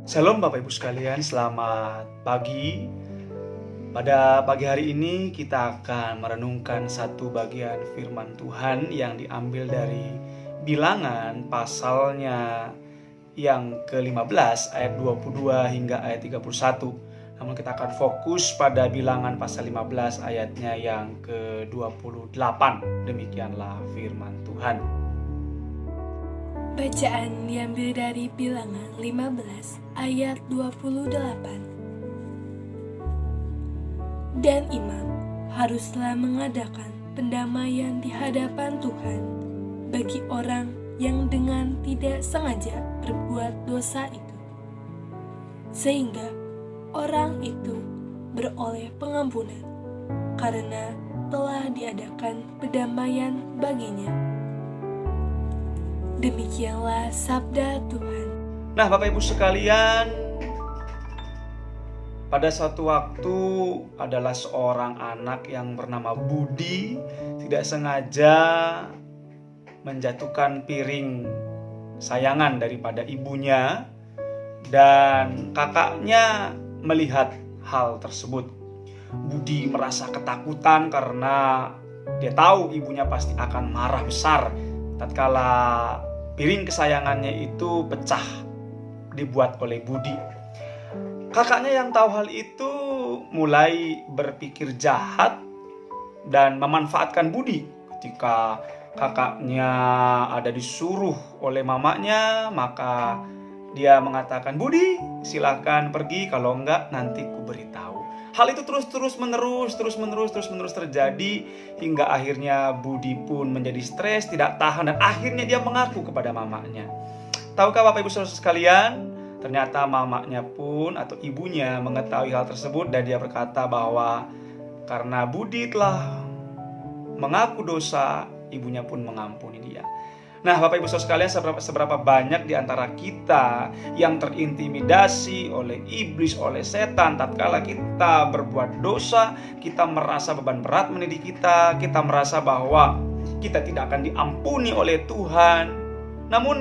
Shalom Bapak Ibu sekalian, selamat pagi. Pada pagi hari ini kita akan merenungkan satu bagian firman Tuhan yang diambil dari Bilangan pasalnya yang ke-15 ayat 22 hingga ayat 31. Namun kita akan fokus pada Bilangan pasal 15 ayatnya yang ke-28. Demikianlah firman Tuhan. Bacaan diambil dari Bilangan 15 ayat 28. Dan imam haruslah mengadakan pendamaian di hadapan Tuhan bagi orang yang dengan tidak sengaja berbuat dosa itu, sehingga orang itu beroleh pengampunan karena telah diadakan pendamaian baginya. Demikianlah sabda Tuhan. Nah, Bapak Ibu sekalian, pada suatu waktu adalah seorang anak yang bernama Budi tidak sengaja menjatuhkan piring sayangan daripada ibunya, dan kakaknya melihat hal tersebut. Budi merasa ketakutan karena dia tahu ibunya pasti akan marah besar tatkala piring kesayangannya itu pecah dibuat oleh Budi. Kakaknya yang tahu hal itu mulai berpikir jahat dan memanfaatkan Budi. Ketika kakaknya ada disuruh oleh mamanya, maka dia mengatakan, "Budi, silakan pergi, kalau enggak nanti ku beritahu." Hal itu terus menerus terjadi hingga akhirnya Budi pun menjadi stres, tidak tahan, dan akhirnya dia mengaku kepada mamanya. Tahukah Bapak Ibu Saudara sekalian, ternyata mamanya pun atau ibunya mengetahui hal tersebut, dan dia berkata bahwa karena Budi telah mengaku dosa, ibunya pun mengampuni dia. Nah, Bapak Ibu Saudara sekalian, seberapa banyak di antara kita yang terintimidasi oleh iblis, oleh setan tatkala kita berbuat dosa, kita merasa beban berat mendidik kita, kita merasa bahwa kita tidak akan diampuni oleh Tuhan. Namun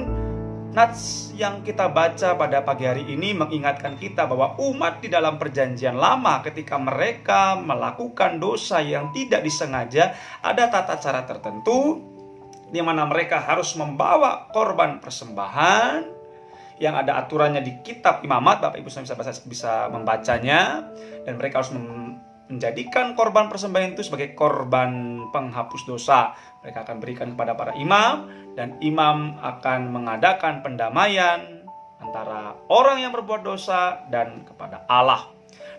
nats yang kita baca pada pagi hari ini mengingatkan kita bahwa umat di dalam perjanjian lama ketika mereka melakukan dosa yang tidak disengaja, ada tata cara tertentu di mana mereka harus membawa korban persembahan yang ada aturannya di kitab Imamat. Bapak Ibu bisa membacanya, dan mereka harus menjadikan korban persembahan itu sebagai korban penghapus dosa. Mereka akan berikan kepada para imam, dan imam akan mengadakan pendamaian antara orang yang berbuat dosa dan kepada Allah.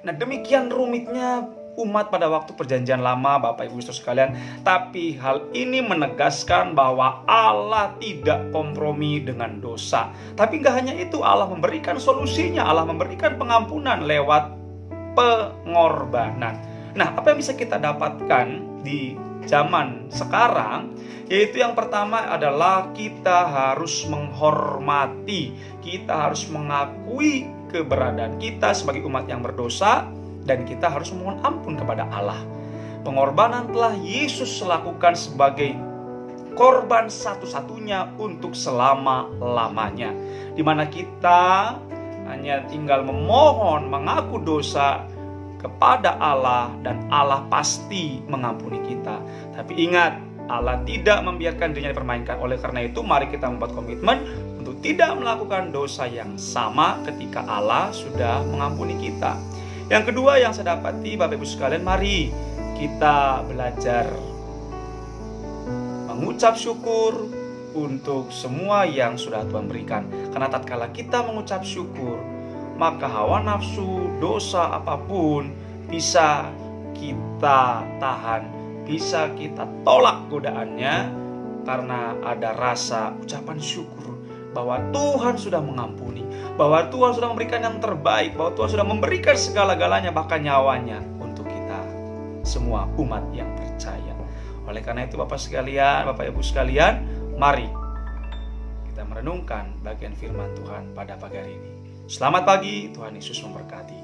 Nah, demikian rumitnya umat pada waktu perjanjian lama, Bapak Ibu Saudara sekalian. Tapi hal ini menegaskan bahwa Allah tidak kompromi dengan dosa. Tapi gak hanya itu, Allah memberikan solusinya, Allah memberikan pengampunan lewat pengorbanan. Nah, apa yang bisa kita dapatkan di zaman sekarang? Yaitu yang pertama adalah kita harus menghormati, kita harus mengakui keberadaan kita sebagai umat yang berdosa, dan kita harus memohon ampun kepada Allah. Pengorbanan telah Yesus lakukan sebagai korban satu-satunya untuk selama-lamanya, di mana kita hanya tinggal memohon, mengaku dosa kepada Allah, dan Allah pasti mengampuni kita. Tapi ingat, Allah tidak membiarkan dirinya dipermainkan. Oleh karena itu, mari kita membuat komitmen untuk tidak melakukan dosa yang sama ketika Allah sudah mengampuni kita. Yang kedua yang saya dapati, Bapak Ibu sekalian, mari kita belajar mengucap syukur untuk semua yang sudah Tuhan berikan. Karena tatkala kita mengucap syukur, maka hawa nafsu, dosa apapun bisa kita tahan, bisa kita tolak godaannya, karena ada rasa ucapan syukur bahwa Tuhan sudah mengampuni, bahwa Tuhan sudah memberikan yang terbaik, bahwa Tuhan sudah memberikan segala-galanya, bahkan nyawanya untuk kita semua umat yang percaya. Oleh karena itu, Bapak Ibu sekalian, mari kita merenungkan bagian firman Tuhan pada pagi hari ini. Selamat pagi, Tuhan Yesus memberkati.